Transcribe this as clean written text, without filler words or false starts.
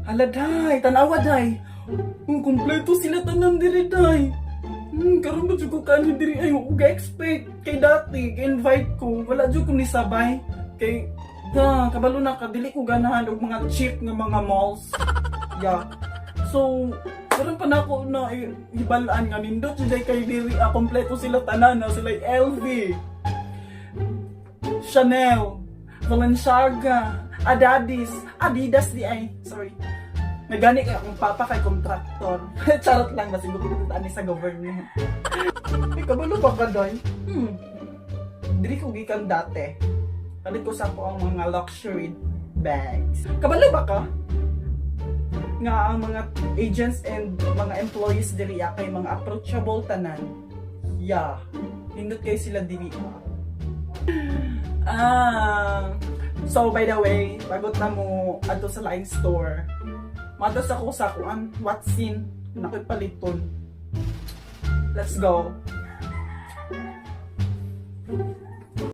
Hala, day. Tanawa, day. Kompleto sila tanan diri, day. Karon ba ko kanin diri ay expect kay dati invite ko wala jud ko ni sabay kay kabalo na kadili ko ganahan og mga cheap nga mga malls. Yeah. So karon pa nako na ibalaan nga nindot jud kay diri kompleto sila tanan na sila LV, Chanel, Balenciaga, Adidas di ay. Sorry. Nagani kay akong papa kay kontraktor. Charot lang ba siguro ni sa government. Ay kabalo ba ka doy? Diri ko gikan dati. Kalit ko sa ko ang mga luxury bags. Kabalo ba ka? Nga ang mga agents and mga employees diri kay mga approachable tanan. Yeah. Hindot kay sila diri. So by the way, bagot na mo adto sa laing store. Madas ako sa kuan, Watson, nakoy paliton. Let's go.